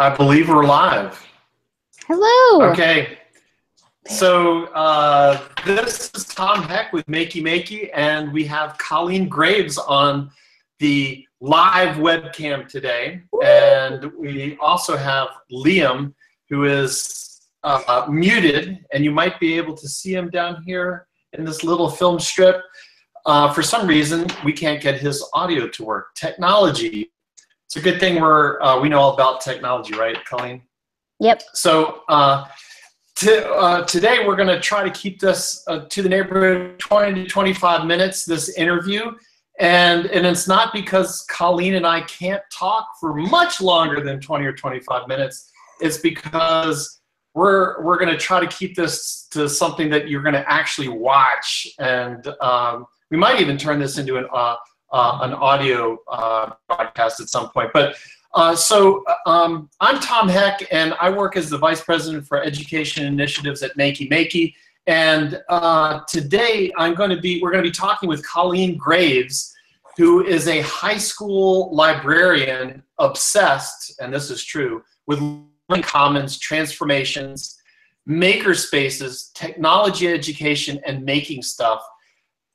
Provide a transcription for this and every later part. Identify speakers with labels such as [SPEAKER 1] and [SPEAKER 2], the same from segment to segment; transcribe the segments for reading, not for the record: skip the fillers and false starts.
[SPEAKER 1] I believe we're live.
[SPEAKER 2] Hello.
[SPEAKER 1] Okay. So this is Tom Heck with Makey Makey, and we have Colleen Graves on the live webcam today. Woo! And we also have Liam, who is muted, and you might be able to see him down here in this little film strip. For some reason, we can't get his audio to work. Technology. It's a good thing we know all about technology, right, Colleen?
[SPEAKER 2] Yep.
[SPEAKER 1] So today we're going to try to keep this to the neighborhood of 20 to 25 minutes, this interview. And it's not because Colleen and I can't talk for much longer than 20 or 25 minutes. It's because we're going to try to keep this to something that you're going to actually watch. And we might even turn this into an audio broadcast at some point. But I'm Tom Heck, and I work as the Vice President for Education Initiatives at Makey Makey. And today we're going to be talking with Colleen Graves, who is a high school librarian obsessed, and this is true, with learning commons, transformations, makerspaces, technology education, and making stuff.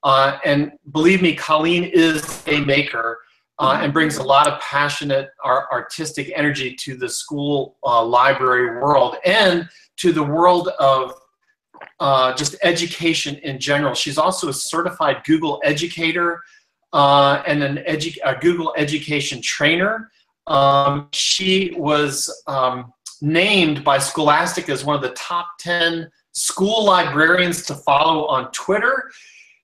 [SPEAKER 1] And believe me, Colleen is a maker and brings a lot of passionate artistic energy to the school library world and to the world of just education in general. She's also a certified Google educator and a Google education trainer. She was named by Scholastic as one of the top 10 school librarians to follow on Twitter.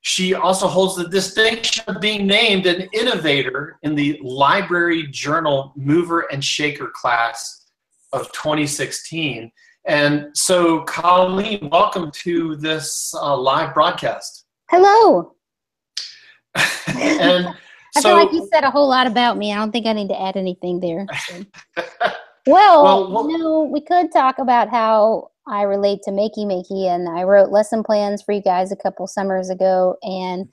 [SPEAKER 1] She also holds the distinction of being named an innovator in the Library Journal Mover and Shaker class of 2016. And so, Colleen, welcome to this live broadcast.
[SPEAKER 2] Hello.
[SPEAKER 1] And
[SPEAKER 2] I feel like you said a whole lot about me. I don't think I need to add anything there. So. Well, we could talk about how I relate to Makey Makey, and I wrote lesson plans for you guys a couple summers ago, and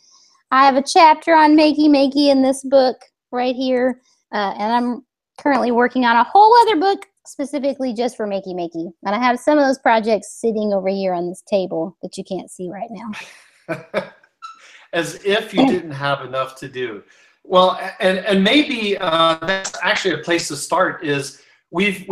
[SPEAKER 2] I have a chapter on Makey Makey in this book right here, and I'm currently working on a whole other book specifically just for Makey Makey, and I have some of those projects sitting over here on this table that you can't see right now.
[SPEAKER 1] As if you didn't have enough to do. Well, and maybe that's actually a place to start is we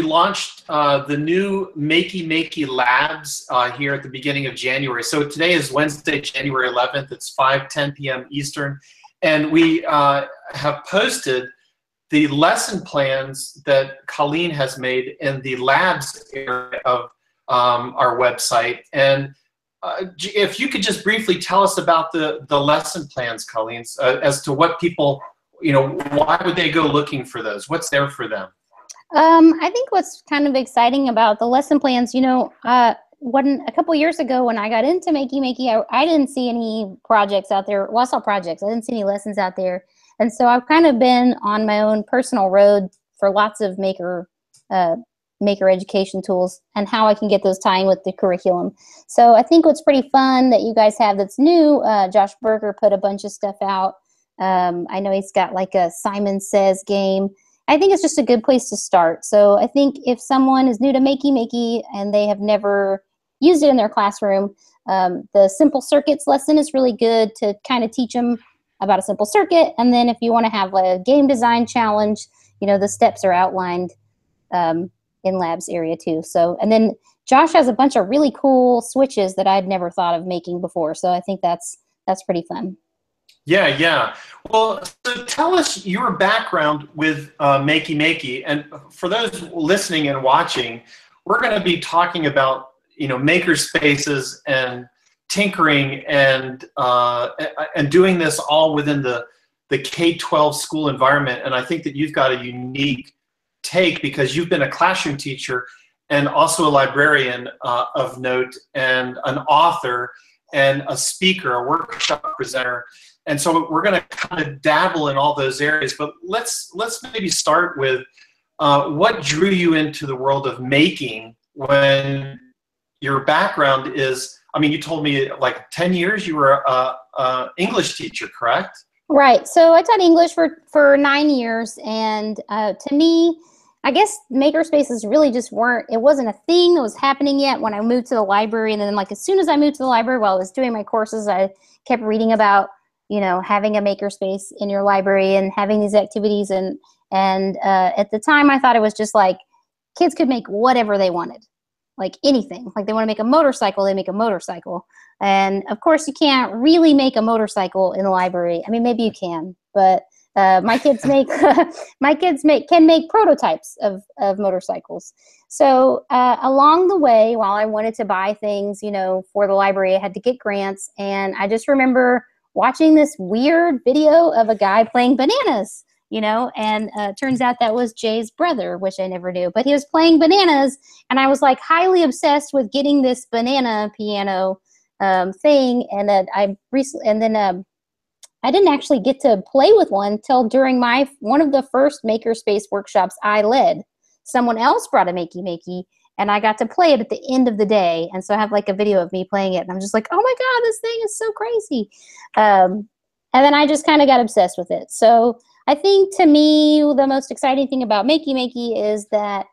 [SPEAKER 1] launched the new Makey Makey Labs here at the beginning of January. So today is Wednesday, January 11th. It's 5:10 p.m. Eastern. And we have posted the lesson plans that Colleen has made in the labs area of our website. And if you could just briefly tell us about the lesson plans, Colleen, as to what people, why would they go looking for those? What's there for them?
[SPEAKER 2] I think what's kind of exciting about the lesson plans, a couple years ago when I got into Makey Makey, I didn't see any projects out there. Well, I saw projects. I didn't see any lessons out there. And so I've kind of been on my own personal road for lots of maker education tools and how I can get those tying with the curriculum. So I think what's pretty fun that you guys have that's new, Josh Berger put a bunch of stuff out. I know he's got like a Simon Says game. I think it's just a good place to start. So I think if someone is new to Makey Makey and they have never used it in their classroom, the simple circuits lesson is really good to kind of teach them about a simple circuit. And then if you want to have a game design challenge, the steps are outlined in labs area too. So, and then Josh has a bunch of really cool switches that I'd never thought of making before. So I think that's pretty fun.
[SPEAKER 1] Yeah. Well, so tell us your background with Makey Makey. And for those listening and watching, we're going to be talking about, makerspaces and tinkering and doing this all within the K-12 school environment. And I think that you've got a unique take because you've been a classroom teacher and also a librarian of note and an author and a speaker, a workshop presenter. And so we're going to kind of dabble in all those areas, but let's maybe start with what drew you into the world of making when your background is, you told me like 10 years you were a English teacher, correct?
[SPEAKER 2] Right. So I taught English for 9 years, and to me, I guess makerspaces really just weren't, it wasn't a thing that was happening yet when I moved to the library. And then like as soon as I moved to the library while I was doing my courses, I kept reading about, you know, having a makerspace in your library and having these activities. And at the time I thought it was just like kids could make whatever they wanted, like anything. Like they want to make a motorcycle, they make a motorcycle. And of course you can't really make a motorcycle in the library. I mean, maybe you can, but my kids make can make prototypes of motorcycles. So along the way, while I wanted to buy things, you know, for the library, I had to get grants. And I just remember watching this weird video of a guy playing bananas, you know, and turns out that was Jay's brother, which I never knew. But he was playing bananas, and I was like highly obsessed with getting this banana piano thing. And then I didn't actually get to play with one till during one of the first Makerspace workshops I led. Someone else brought a Makey Makey, and I got to play it at the end of the day. And so I have like a video of me playing it, and I'm just like, oh my God, this thing is so crazy. And then I just kind of got obsessed with it. So I think to me, the most exciting thing about Makey Makey is that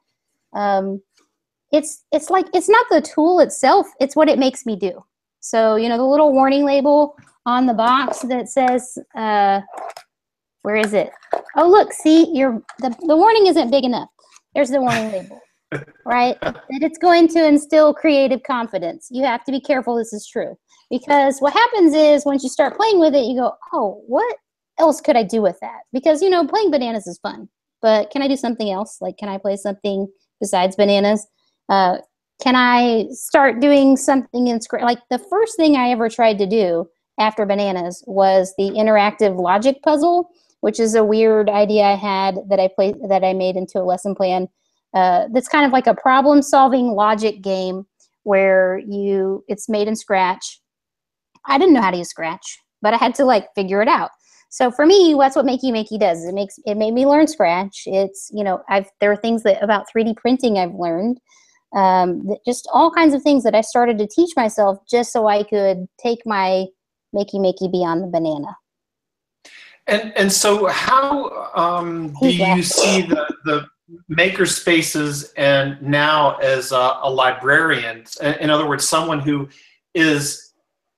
[SPEAKER 2] it's like, it's not the tool itself, it's what it makes me do. So, you know, the little warning label on the box that says, where is it? Oh, look, see, the warning isn't big enough. There's the warning label, right? That it's going to instill creative confidence. You have to be careful this is true. Because what happens is once you start playing with it, you go, oh, what else could I do with that? Because, you know, playing bananas is fun. But can I do something else? Like, can I play something besides bananas? Can I start doing something in Scratch? Like, the first thing I ever tried to do after bananas was the interactive logic puzzle, which is a weird idea I had that I made into a lesson plan. That's kind of like a problem-solving logic game where it's made in Scratch. I didn't know how to use Scratch, but I had to like figure it out. So for me, that's what Makey Makey does. It made me learn Scratch. It's, you know, there are things about 3D printing I've learned. Just all kinds of things that I started to teach myself just so I could take my Makey Makey beyond the banana.
[SPEAKER 1] And so how do you see the Makerspaces and now as a librarian, in other words, someone who is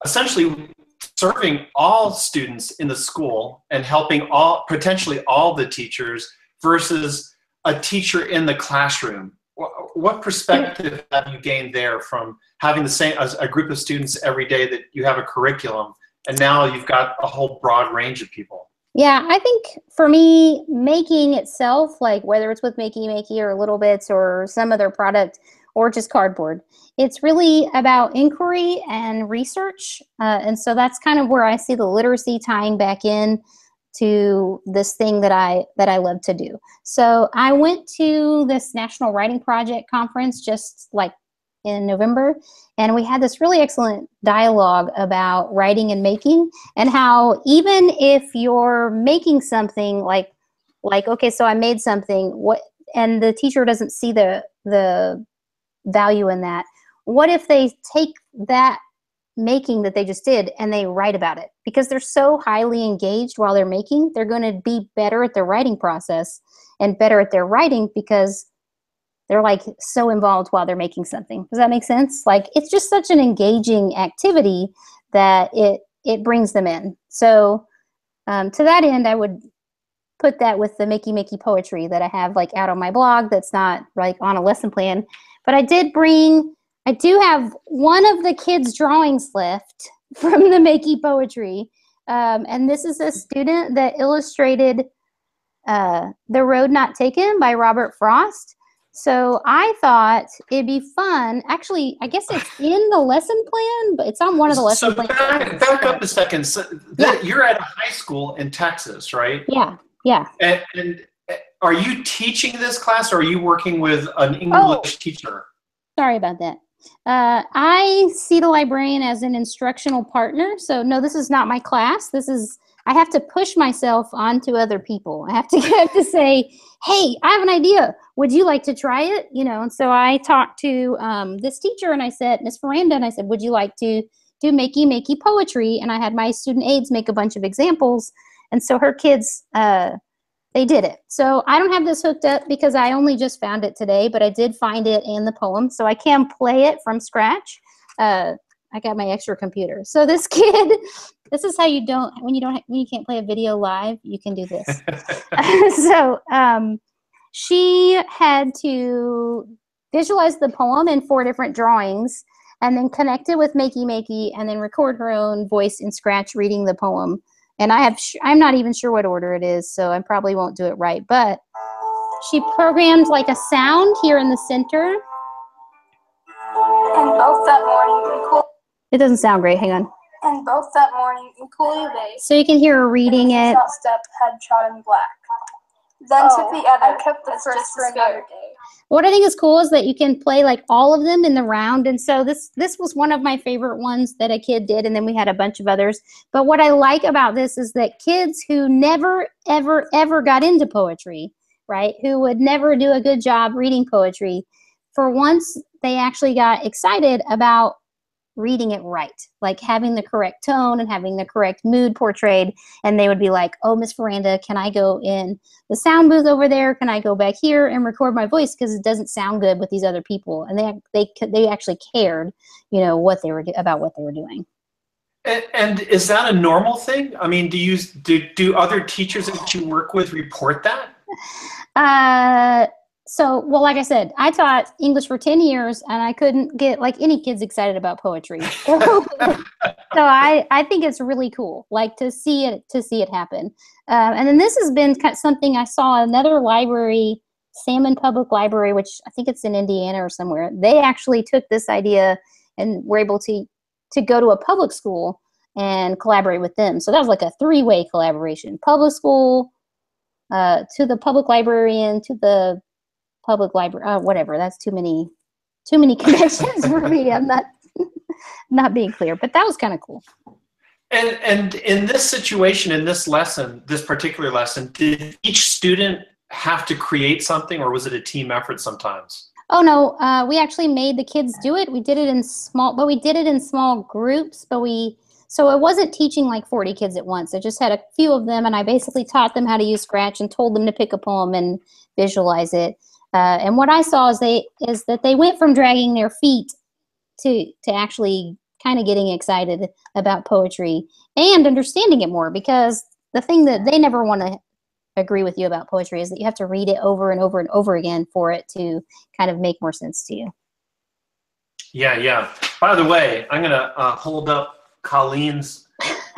[SPEAKER 1] essentially serving all students in the school and helping potentially all the teachers versus a teacher in the classroom? What perspective have you gained there from having the same as a group of students every day that you have a curriculum, and now you've got a whole broad range of people?
[SPEAKER 2] Yeah, I think for me, making itself, like whether it's with Makey Makey or Little Bits or some other product or just cardboard, it's really about inquiry and research. And so that's kind of where I see the literacy tying back in to this thing that I love to do. So I went to this National Writing Project conference just like in November, and we had this really excellent dialogue about writing and making, and how even if you're making something like okay, so I made something, and the teacher doesn't see the value in that, what if they take that making that they just did and they write about it? Because they're so highly engaged while they're making, they're going to be better at their writing process and better at their writing because they're like so involved while they're making something. Does that make sense? Like, it's just such an engaging activity that it brings them in. So to that end, I would put that with the Makey Makey poetry that I have like out on my blog that's not like on a lesson plan. But I do have one of the kids' drawings left from the Makey poetry. And this is a student that illustrated The Road Not Taken by Robert Frost. So I thought it'd be fun. Actually, I guess it's in the lesson plan, but it's on one of the lesson plans.
[SPEAKER 1] So back up a second. So you're at a high school in Texas, right?
[SPEAKER 2] Yeah, yeah.
[SPEAKER 1] And are you teaching this class, or are you working with an English teacher?
[SPEAKER 2] Sorry about that. I see the librarian as an instructional partner. So no, this is not my class. I have to push myself onto other people. I have to say, hey, I have an idea. Would you like to try it? You know, and so I talked to this teacher, and I said, Miss Miranda, and I said, would you like to do Makey Makey poetry? And I had my student aides make a bunch of examples. And so her kids, they did it. So I don't have this hooked up because I only just found it today, but I did find it in the poem, so I can play it from scratch. I got my extra computer. So this kid, this is how you don't, when you can't play a video live, you can do this. So she had to visualize the poem in 4 different drawings and then connect it with Makey Makey and then record her own voice in Scratch reading the poem. And I'm not even sure what order it is, so I probably won't do it right. But she programmed like a sound here in the center.
[SPEAKER 3] And both that morning,
[SPEAKER 2] it doesn't sound great. Hang on.
[SPEAKER 3] And both that morning, equally they.
[SPEAKER 2] So you can hear her reading it.
[SPEAKER 3] Step had trodden black. Then took the other. I kept the first for another day.
[SPEAKER 2] What I think is cool is that you can play like all of them in the round. And so this was one of my favorite ones that a kid did. And then we had a bunch of others. But what I like about this is that kids who never, ever, ever got into poetry, right, who would never do a good job reading poetry, for once they actually got excited about reading it right, like having the correct tone and having the correct mood portrayed. And they would be like, oh, Miss Veranda, can I go in the sound booth over there? Can I go back here and record my voice? Because it doesn't sound good with these other people. And they actually cared, you know, about what they were doing.
[SPEAKER 1] And is that a normal thing? I mean, do other teachers that you work with report that?
[SPEAKER 2] So, well, like I said, I taught English for 10 years and I couldn't get like any kids excited about poetry. So I think it's really cool, like to see it happen. And then this has been something I saw another library, Salmon Public Library, which I think it's in Indiana or somewhere. They actually took this idea and were able to go to a public school and collaborate with them. So that was like a 3-way collaboration: public school, to the public librarian, to the public library, whatever. That's too many connections for me. I'm not being clear, but that was kind of cool.
[SPEAKER 1] And in this situation, in this lesson, this particular lesson, did each student have to create something, or was it a team effort sometimes?
[SPEAKER 2] Oh no, we actually made the kids do it. We did it in small groups, so it wasn't teaching like 40 kids at once. I just had a few of them, and I basically taught them how to use Scratch and told them to pick a poem and visualize it. And what I saw is that they went from dragging their feet to actually kind of getting excited about poetry and understanding it more, because the thing that they never want to agree with you about poetry is that you have to read it over and over and over again for it to kind of make more sense to you.
[SPEAKER 1] Yeah. By the way, I'm going to hold up Colleen's.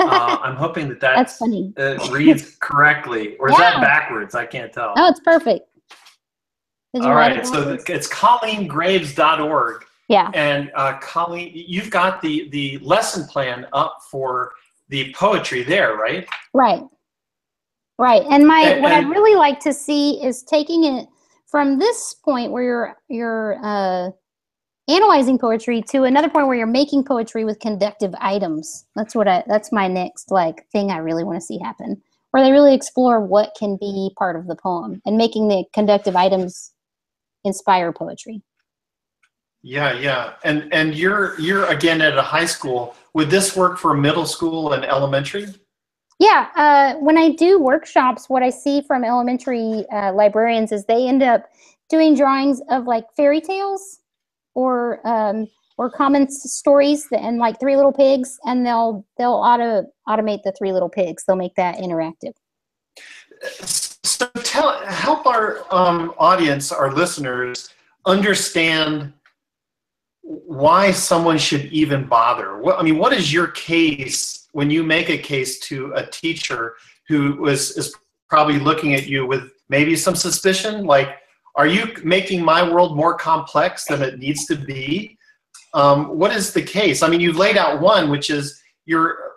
[SPEAKER 1] I'm hoping that's funny. Reads correctly. Or is that backwards? I can't tell.
[SPEAKER 2] Oh, it's perfect.
[SPEAKER 1] All right, so it's ColleenGraves.org.
[SPEAKER 2] Yeah.
[SPEAKER 1] And Colleen, you've got the lesson plan up for the poetry there, right?
[SPEAKER 2] Right. And what I'd really like to see is taking it from this point where you're analyzing poetry to another point where you're making poetry with conductive items. That's my next thing I really want to see happen, where they really explore what can be part of the poem and making the conductive items inspire poetry.
[SPEAKER 1] Yeah. And you're again at a high school. Would this work for middle school and elementary?
[SPEAKER 2] Yeah. When I do workshops, what I see from elementary librarians is they end up doing drawings of like fairy tales or common stories and like Three Little Pigs, and they'll automate the Three Little Pigs. They'll make that interactive.
[SPEAKER 1] So help our audience, our listeners, understand why someone should even bother. What is your case when you make a case to a teacher who is probably looking at you with maybe some suspicion, like, are you making my world more complex than it needs to be? What is the case? You've laid out one, which is you're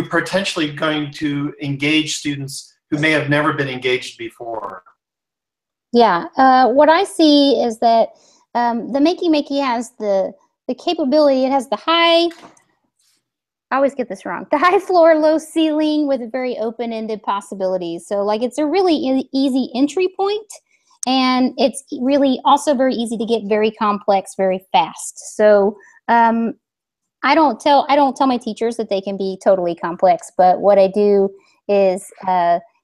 [SPEAKER 1] potentially going to engage students who may have never been engaged before.
[SPEAKER 2] Yeah, what I see is that the Makey Makey has the capability, it has the high, I always get this wrong, the high floor, low ceiling with very open-ended possibilities. So like it's a really easy entry point, and it's really also very easy to get very complex very fast. So I don't tell my teachers that they can be totally complex, but what I do is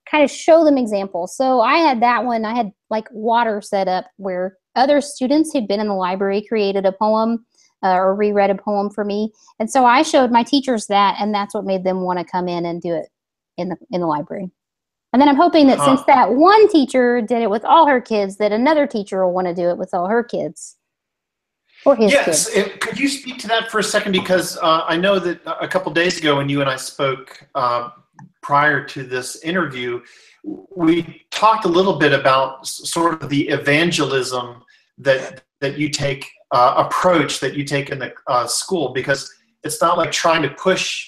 [SPEAKER 2] kind of show them examples. So I had that one. I had like water set up where other students who'd been in the library created a poem or reread a poem for me. And so I showed my teachers that, and that's what made them want to come in and do it in the library. And then I'm hoping that since that one teacher did it with all her kids, that another teacher will want to do it with all her kids. Or his kids.
[SPEAKER 1] Yes, could you speak to that for a second? Because I know that a couple days ago when you and I spoke prior to this interview, we talked a little bit about sort of the evangelism that you take, approach that you take in the school, because it's not like trying to push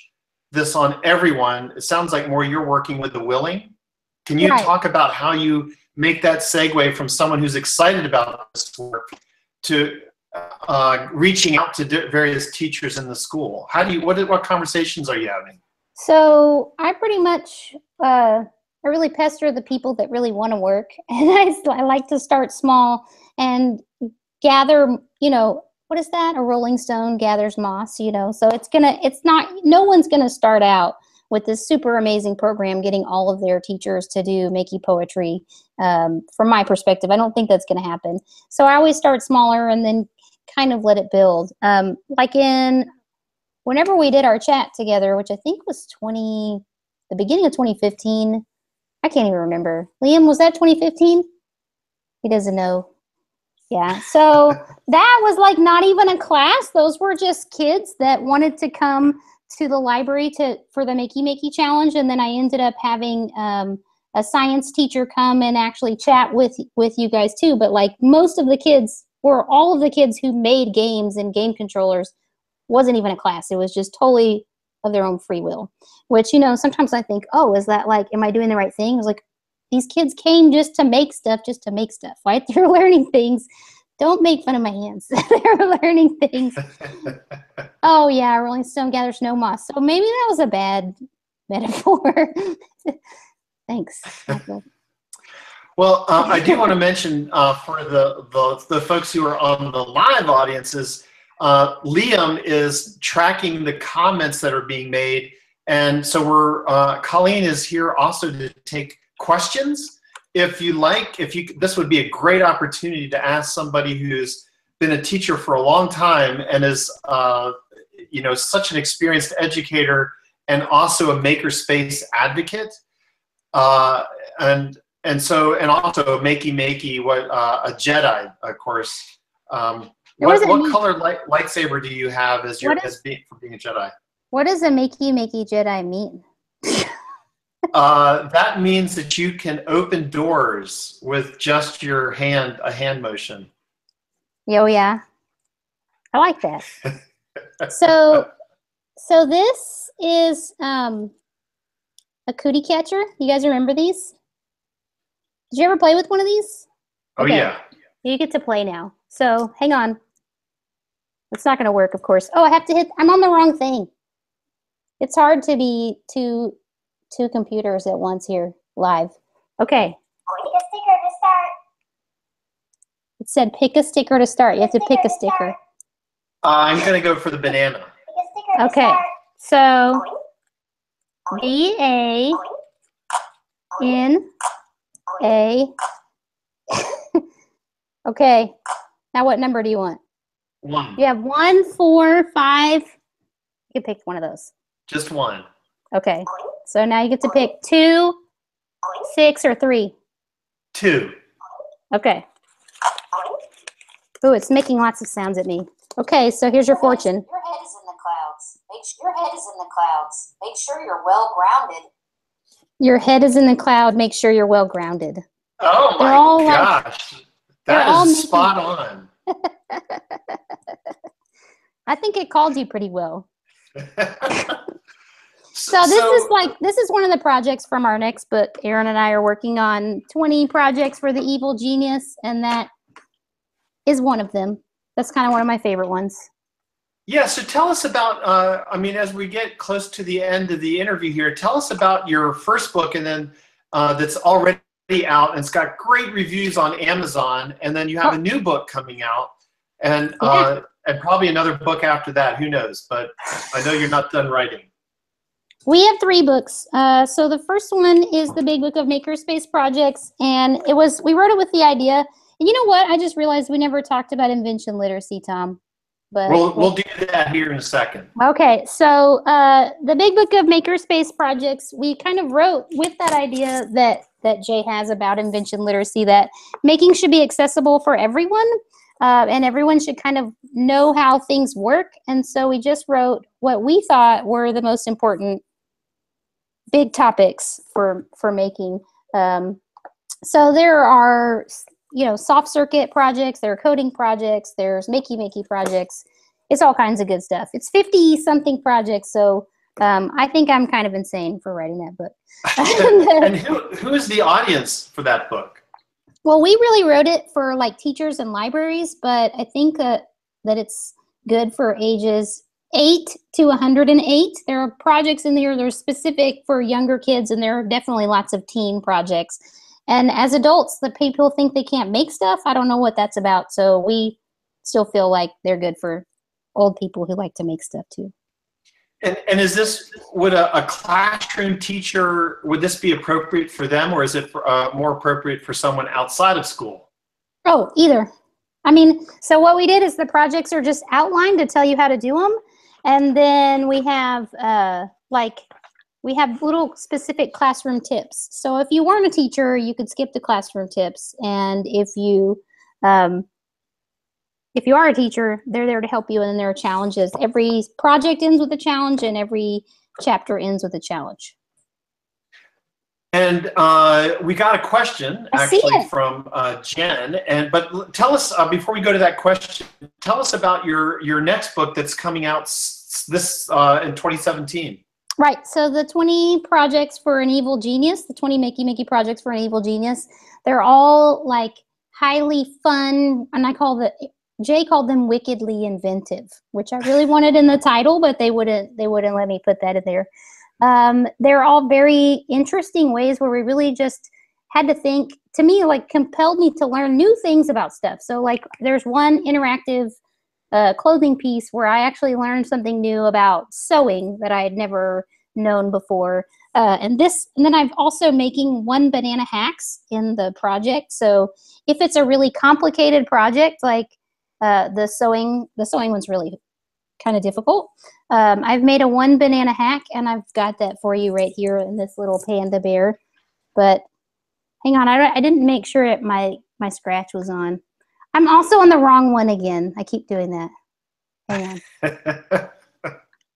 [SPEAKER 1] this on everyone. It sounds like more you're working with the willing. Can you talk about how you make that segue from someone who's excited about this work to reaching out to various teachers in the school? How do you, what conversations are you having?
[SPEAKER 2] So I pretty much, I really pester the people that really want to work. And I like to start small and gather, you know, what is that? A rolling stone gathers moss, you know? So no one's going to start out with this super amazing program, getting all of their teachers to do Makey poetry. From my perspective, I don't think that's going to happen. So I always start smaller and then kind of let it build. Like whenever we did our chat together, which I think was the beginning of 2015, I can't even remember. Liam, was that 2015? He doesn't know. Yeah, so that was like not even a class. Those were just kids that wanted to come to the library for the Makey Makey challenge, and then I ended up having a science teacher come and actually chat with you guys too. But like most of the kids, or all of the kids who made games and game controllers, wasn't even a class. It was just totally of their own free will, which, you know, sometimes I think, oh, is that like, am I doing the right thing? I was like, these kids came just to make stuff, right? They're learning things. Don't make fun of my hands. They're learning things. Oh yeah, Rolling Stone gathers no moss. So maybe that was a bad metaphor. Thanks.
[SPEAKER 1] Well, I do want to mention for the folks who are on the live audiences, Liam is tracking the comments that are being made, and so Colleen is here also to take questions. If you like, this would be a great opportunity to ask somebody who's been a teacher for a long time and is, you know, such an experienced educator and also a Makerspace advocate, and also Makey Makey, a Jedi, of course. What color lightsaber do you have for being a Jedi?
[SPEAKER 2] What does a Makey Makey Jedi mean?
[SPEAKER 1] That means that you can open doors with just your hand, a hand motion.
[SPEAKER 2] Oh yeah, I like that. So this is a cootie catcher. You guys remember these? Did you ever play with one of these?
[SPEAKER 1] Oh yeah.
[SPEAKER 2] You get to play now. So hang on. It's not going to work, of course. Oh, I have to hit. I'm on the wrong thing. It's hard to be two computers at once here live. Okay.
[SPEAKER 3] Pick a sticker to start.
[SPEAKER 2] It said pick a sticker to start. You have to pick a sticker.
[SPEAKER 1] I'm going to go for the banana.
[SPEAKER 3] Pick a sticker to
[SPEAKER 2] Okay.
[SPEAKER 3] start.
[SPEAKER 2] So BANA. Okay. Now what number do you want?
[SPEAKER 1] 1.
[SPEAKER 2] You have 1, 4, 5. You can pick one of those.
[SPEAKER 1] Just 1.
[SPEAKER 2] Okay. So now you get to pick 2, 6, or 3.
[SPEAKER 1] 2.
[SPEAKER 2] Okay. Ooh, it's making lots of sounds at me. Okay, so here's your fortune.
[SPEAKER 4] Your head is in the clouds. Your head is in the clouds. Make sure you're well grounded.
[SPEAKER 2] Your head is in the cloud. Make sure you're well grounded.
[SPEAKER 1] Oh my gosh. That is spot on.
[SPEAKER 2] I think it called you pretty well. So this is one of the projects from our next book. Aaron and I are working on 20 projects for the evil genius, and that is one of them. That's kind of one of my favorite ones.
[SPEAKER 1] Yeah, so tell us about, I mean, as we get close to the end of the interview here, tell us about your first book, and then that's already out, and it's got great reviews on Amazon, and then you have a new book coming out, and probably another book after that, who knows, but I know you're not done writing.
[SPEAKER 2] We have 3 books. So the first one is the Big Book of Makerspace Projects, and we wrote it with the idea. And you know what? I just realized we never talked about invention literacy, Tom. But
[SPEAKER 1] We'll do that here in a second.
[SPEAKER 2] Okay, so the Big Book of Makerspace Projects, we kind of wrote with that idea that Jay has about invention literacy, that making should be accessible for everyone, and everyone should kind of know how things work. And so we just wrote what we thought were the most important big topics for making. So there are, soft circuit projects, there are coding projects, there's Makey Makey projects. It's all kinds of good stuff. It's 50-something projects, so I think I'm kind of insane for writing that book.
[SPEAKER 1] And who is the audience for that book?
[SPEAKER 2] Well, we really wrote it for like teachers and libraries, but I think that it's good for ages 8 to 108. There are projects in there that are specific for younger kids, and there are definitely lots of teen projects. And as adults, the people think they can't make stuff. I don't know what that's about. So we still feel like they're good for old people who like to make stuff too.
[SPEAKER 1] And is this, would a classroom teacher, would this be appropriate for them, or is it more appropriate for someone outside of school?
[SPEAKER 2] Oh, either. I mean, so what we did is the projects are just outlined to tell you how to do them. And then we have we have little specific classroom tips. So if you weren't a teacher, you could skip the classroom tips. And if you are a teacher, they're there to help you, and then there are challenges. Every project ends with a challenge, and every chapter ends with a challenge.
[SPEAKER 1] And we got a question actually from Jen. But tell us, before we go to that question, tell us about your next book that's coming out this in 2017.
[SPEAKER 2] Right, so the 20 projects for an evil genius, the 20 Makey Makey projects for an evil genius, they're all like highly fun, and Jay called them wickedly inventive, which I really wanted in the title, but they wouldn't let me put that in there. They're all very interesting ways where we really just had to think, to me, like compelled me to learn new things about stuff. So like there's one interactive clothing piece where I actually learned something new about sewing that I had never known before. And then I'm also making 1 banana hacks in the project. So if it's a really complicated project, like the sewing one's really kind of difficult. I've made a 1 banana hack, and I've got that for you right here in this little panda bear. But hang on, I didn't make sure my scratch was on. I'm also on the wrong one again. I keep doing that. Hang on.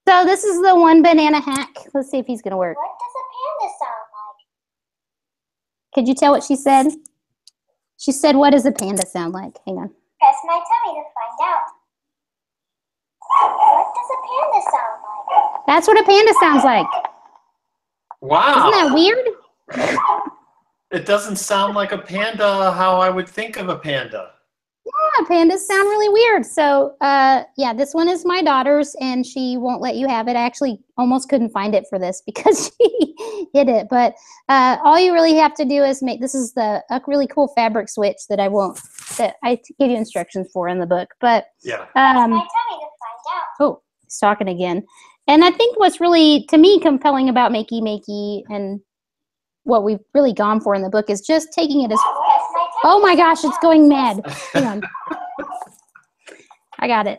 [SPEAKER 2] So this is the 1 banana hack. Let's see if he's gonna work.
[SPEAKER 4] What does a panda sound like?
[SPEAKER 2] Could you tell what she said? She said, "What does a panda sound like?" Hang on.
[SPEAKER 4] Press my tummy to find out. What does a panda sound like?
[SPEAKER 2] That's what a panda sounds like.
[SPEAKER 1] Wow.
[SPEAKER 2] Isn't that weird?
[SPEAKER 1] It doesn't sound like a panda how I would think of a panda.
[SPEAKER 2] Yeah, pandas sound really weird. So yeah, this one is my daughter's, and she won't let you have it. I actually almost couldn't find it for this because she hid it. But all you really have to do is this is a really cool fabric switch that I give you instructions for in the book. But
[SPEAKER 1] yeah.
[SPEAKER 4] My tummy to find out.
[SPEAKER 2] Oh, he's talking again. And I think what's really, to me, compelling about Makey Makey and what we've really gone for in the book is just taking it as, oh my gosh, it's going mad. Hang on. I got it.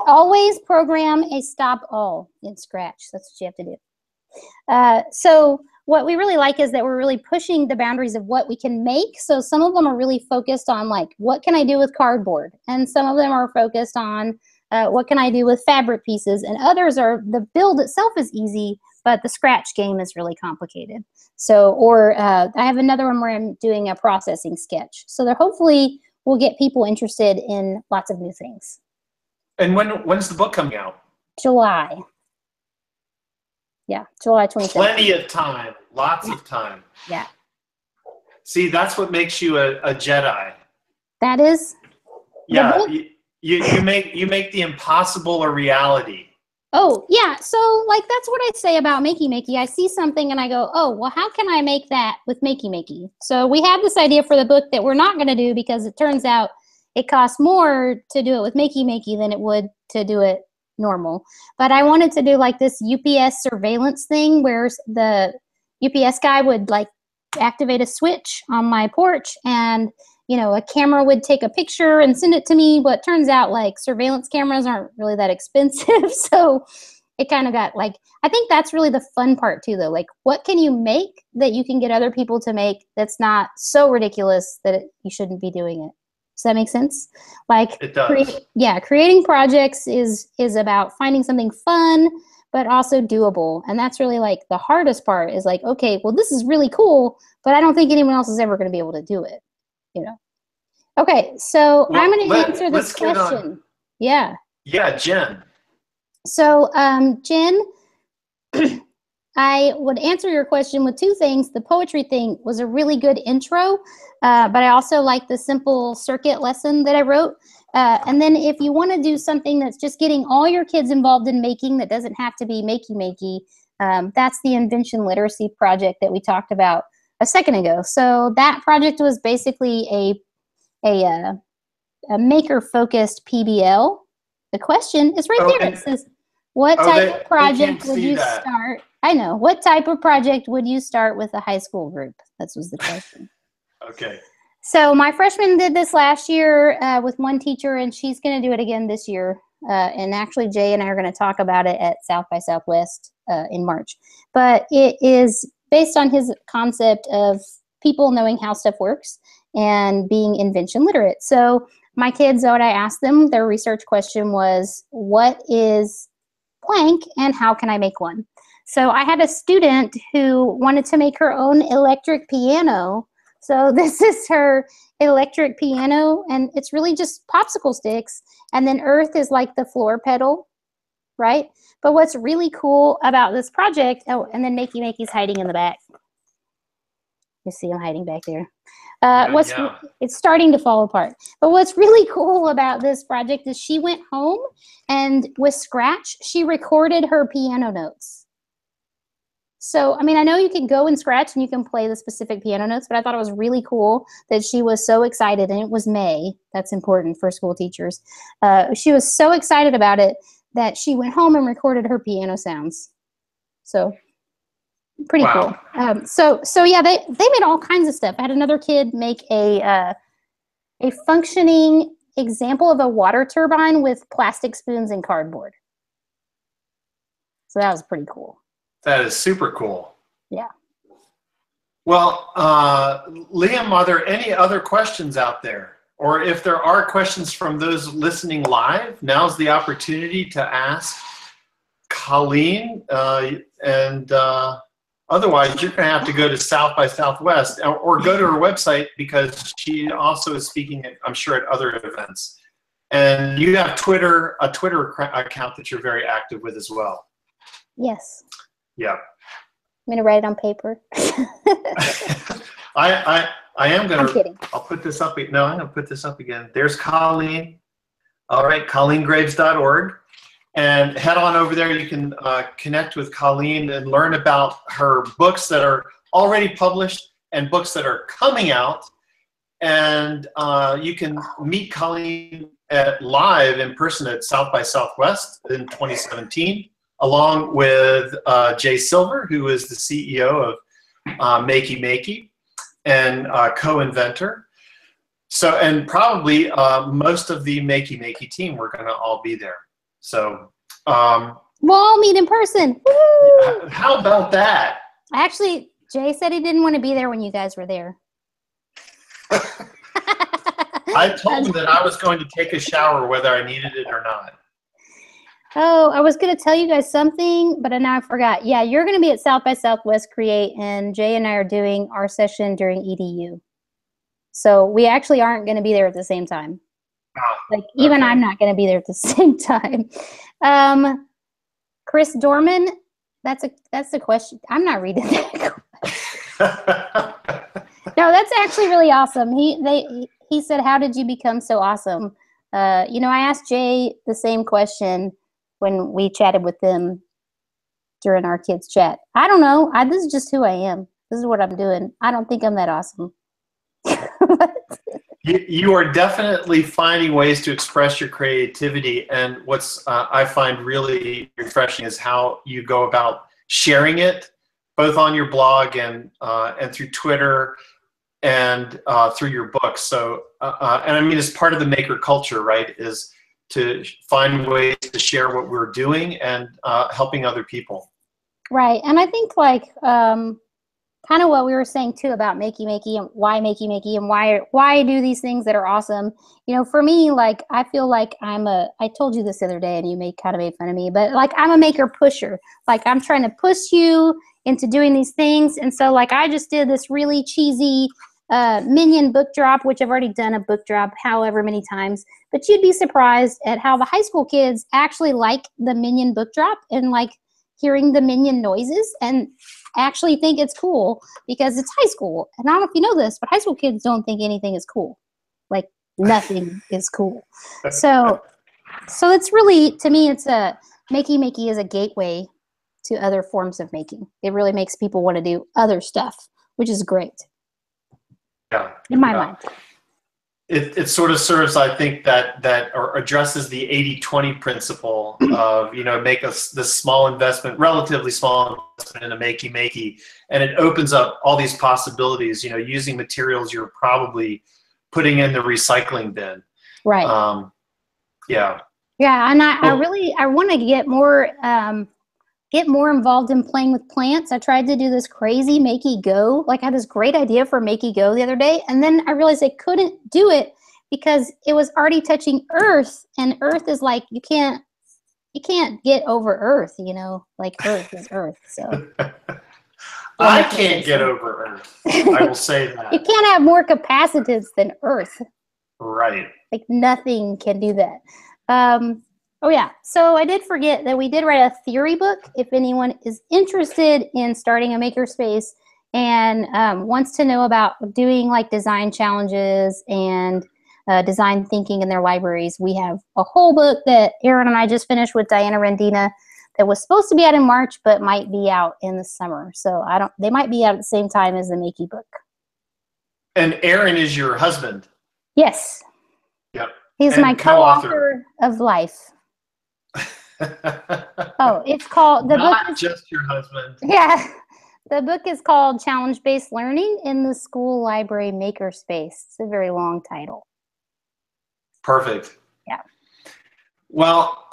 [SPEAKER 2] Always program a stop all in Scratch. That's what you have to do. So what we really like is that we're really pushing the boundaries of what we can make. So some of them are really focused on like, what can I do with cardboard? And some of them are focused on what can I do with fabric pieces? And others are, the build itself is easy, but the Scratch game is really complicated. So, or I have another one where I'm doing a processing sketch. So that hopefully will get people interested in lots of new things.
[SPEAKER 1] And when's the book coming out?
[SPEAKER 2] July. Yeah, July 27th.
[SPEAKER 1] Plenty of time, lots of time.
[SPEAKER 2] Yeah.
[SPEAKER 1] See, that's what makes you a Jedi.
[SPEAKER 2] That is?
[SPEAKER 1] Yeah, you make the impossible a reality.
[SPEAKER 2] Oh, yeah. So, like, that's what I say about Makey Makey. I see something and I go, oh, well, how can I make that with Makey Makey? So we had this idea for the book that we're not going to do because it turns out it costs more to do it with Makey Makey than it would to do it normal. But I wanted to do like this UPS surveillance thing where the UPS guy would like activate a switch on my porch, and you know, a camera would take a picture and send it to me. But turns out like surveillance cameras aren't really that expensive. So it kind of got like, I think that's really the fun part too, though. Like, what can you make that you can get other people to make that's not so ridiculous that you shouldn't be doing it? Does that make sense? Like,
[SPEAKER 1] It does.
[SPEAKER 2] Creating projects is about finding something fun, but also doable. And that's really like the hardest part is like, okay, well, this is really cool, but I don't think anyone else is ever going to be able to do it, you know? Okay, so
[SPEAKER 1] Well,
[SPEAKER 2] I'm going to answer this
[SPEAKER 1] let's get on.
[SPEAKER 2] question. Yeah.
[SPEAKER 1] Yeah, Jen.
[SPEAKER 2] So, Jen, I would answer your question with two things. The poetry thing was a really good intro, but I also like the simple circuit lesson that I wrote. And then if you want to do something that's just getting all your kids involved in making that doesn't have to be Makey Makey, that's the Invention Literacy project that we talked about a second ago. So that project was basically a maker-focused PBL. The question is right there. It says, what type of project would you start? I know. What type of project would you start with a high school group? That was the question.
[SPEAKER 1] Okay.
[SPEAKER 2] So my freshman did this last year with one teacher, and she's going to do it again this year. And actually, Jay and I are going to talk about it at South by Southwest in March. But it is based on his concept of people knowing how stuff works and being invention literate. So my kids, what I asked them, their research question was, what is plank and how can I make one? So I had a student who wanted to make her own electric piano. So this is her electric piano, and it's really just popsicle sticks. And then earth is like the floor pedal, right? But what's really cool about this project, oh, and then Makey Makey's hiding in the back. You see him hiding back there. It's starting to fall apart. But what's really cool about this project is she went home and with Scratch, she recorded her piano notes. So, I mean, I know you can go in Scratch and you can play the specific piano notes, but I thought it was really cool that she was so excited, and it was May. That's important for school teachers. She was so excited about it that she went home and recorded her piano sounds. So, pretty cool. So yeah, they made all kinds of stuff. I had another kid make a functioning example of a water turbine with plastic spoons and cardboard. So that was pretty cool.
[SPEAKER 1] That is super cool.
[SPEAKER 2] Yeah.
[SPEAKER 1] Well, Liam, are there any other questions out there? Or if there are questions from those listening live, now's the opportunity to ask Colleen. Otherwise, you're going to have to go to South by Southwest or go to her website, because she also is speaking, I'm sure, at other events. And you have a Twitter account that you're very active with as well.
[SPEAKER 2] Yes.
[SPEAKER 1] Yeah.
[SPEAKER 2] I'm going to write it on paper.
[SPEAKER 1] I am going to.
[SPEAKER 2] I'm kidding.
[SPEAKER 1] I'll put this up. No, I'm going to put this up again. There's Colleen. All right, ColleenGraves.org. And head on over there. You can connect with Colleen and learn about her books that are already published and books that are coming out. And you can meet Colleen live in person at South by Southwest in 2017, along with Jay Silver, who is the CEO of Makey Makey and co-inventor. So, and probably most of the Makey Makey team, we're going to all be there. So
[SPEAKER 2] we'll all meet in person. Woo!
[SPEAKER 1] How about that?
[SPEAKER 2] Actually, Jay said he didn't want to be there when you guys were there.
[SPEAKER 1] I told him that I was going to take a shower whether I needed it or not.
[SPEAKER 2] Oh, I was going to tell you guys something, but now I forgot. Yeah, you're going to be at South by Southwest Create, and Jay and I are doing our session during EDU. So we actually aren't going to be there at the same time. Like, even I'm not going to be there at the same time. Chris Dorman, that's the question. I'm not reading that. No, that's actually really awesome. He said, how did you become so awesome? You know, I asked Jay the same question when we chatted with them during our kids chat. I don't know. This is just who I am. This is what I'm doing. I don't think I'm that awesome.
[SPEAKER 1] You are definitely finding ways to express your creativity, and what's I find really refreshing is how you go about sharing it, both on your blog and through Twitter and through your books. So, and I mean, it's part of the maker culture, right? Is to find ways to share what we're doing and helping other people.
[SPEAKER 2] Right, and I think like kind of what we were saying too about Makey Makey and why do these things that are awesome. You know, for me, like I feel like I told you this the other day and you kind of made fun of me, but like I'm a maker pusher. Like I'm trying to push you into doing these things. And so like I just did this really cheesy Minion book drop, which I've already done a book drop however many times, but you'd be surprised at how the high school kids actually like the Minion book drop and like hearing the Minion noises and actually think it's cool because it's high school. And I don't know if you know this, but high school kids don't think anything is cool. Like nothing is cool. So it's really, to me, it's Makey Makey is a gateway to other forms of making. It really makes people want to do other stuff, which is great.
[SPEAKER 1] Yeah.
[SPEAKER 2] In my mind.
[SPEAKER 1] It sort of serves, I think, that or addresses the 80-20 principle of, you know, make this small investment, relatively small investment in a Makey Makey, and it opens up all these possibilities, you know, using materials you're probably putting in the recycling bin.
[SPEAKER 2] Right.
[SPEAKER 1] Yeah.
[SPEAKER 2] Yeah, and I want to get more involved in playing with plants. I tried to do this crazy Makey Go. Like I had this great idea for Makey Go the other day, and then I realized I couldn't do it because it was already touching Earth, and Earth is like you can't get over Earth, you know, like Earth is Earth. So
[SPEAKER 1] I can't get over Earth. I will say that.
[SPEAKER 2] You can't have more capacitance than Earth.
[SPEAKER 1] Right.
[SPEAKER 2] Like nothing can do that. Oh yeah, so I did forget that we did write a theory book. If anyone is interested in starting a makerspace and wants to know about doing like design challenges and design thinking in their libraries, we have a whole book that Aaron and I just finished with Diana Rendina that was supposed to be out in March, but might be out in the summer. So they might be out at the same time as the Makey book.
[SPEAKER 1] And Aaron is your husband?
[SPEAKER 2] Yes.
[SPEAKER 1] Yep.
[SPEAKER 2] He's my co-author of life. Oh, it's called the book.
[SPEAKER 1] Not just your husband.
[SPEAKER 2] Yeah, the book is called Challenge-Based Learning in the School Library Makerspace. It's a very long title.
[SPEAKER 1] Perfect.
[SPEAKER 2] Yeah.
[SPEAKER 1] Well,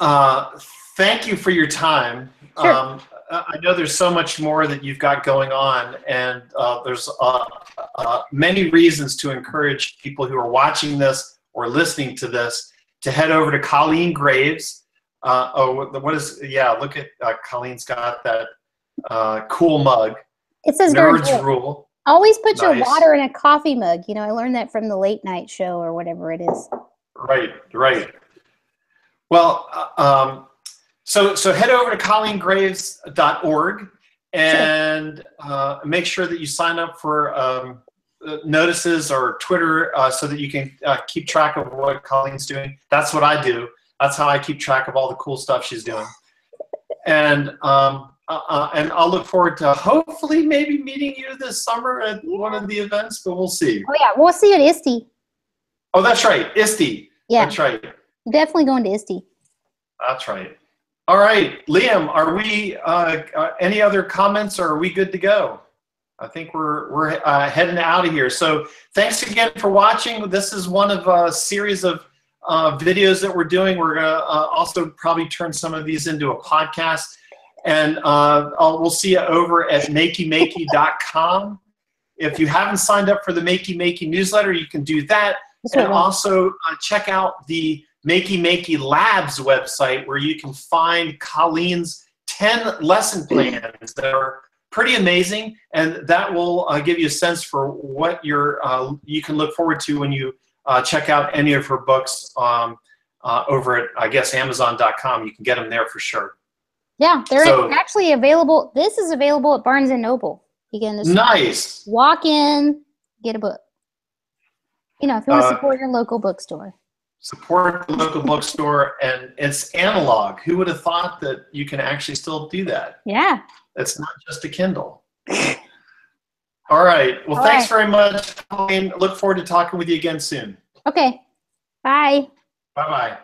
[SPEAKER 1] thank you for your time.
[SPEAKER 2] Sure.
[SPEAKER 1] I know there's so much more that you've got going on, and there's many reasons to encourage people who are watching this or listening to this to head over to Colleen Graves. Look at Colleen's got that cool mug.
[SPEAKER 2] It says
[SPEAKER 1] Nerds Rule.
[SPEAKER 2] Always put your water in a coffee mug. You know, I learned that from the late night show or whatever it is.
[SPEAKER 1] Right. Well, so head over to colleengraves.org and make sure that you sign up for notices or Twitter so that you can keep track of what Colleen's doing. That's what I do. That's how I keep track of all the cool stuff she's doing. And I'll look forward to hopefully maybe meeting you this summer at one of the events, but we'll see.
[SPEAKER 2] Oh yeah, we'll see you at ISTE.
[SPEAKER 1] Oh, that's right, ISTE. Yeah, that's right.
[SPEAKER 2] Definitely going to ISTE.
[SPEAKER 1] That's right. All right, Liam, are we any other comments, or are we good to go? I think we're heading out of here. So thanks again for watching. This is one of a series of videos that we're doing. We're gonna also probably turn some of these into a podcast, and we'll see you over at makeymakey.com. If you haven't signed up for the Makey Makey newsletter, you can do that, and also check out the Makey Makey Labs website, where you can find Colleen's 10 lesson plans that are pretty amazing, and that will give you a sense for what you can look forward to when you check out any of her books over at, I guess, Amazon.com. You can get them there for sure.
[SPEAKER 2] Yeah, they're actually available. This is available at Barnes & Noble. You can just walk in, get a book. You know, if you want to support your local bookstore.
[SPEAKER 1] Support the local bookstore, and it's analog. Who would have thought that you can actually still do that?
[SPEAKER 2] Yeah.
[SPEAKER 1] It's not just a Kindle. All right. Well,
[SPEAKER 2] All
[SPEAKER 1] thanks
[SPEAKER 2] right.
[SPEAKER 1] very much, Colleen. Look forward to talking with you again soon.
[SPEAKER 2] Okay. Bye.
[SPEAKER 1] Bye-bye.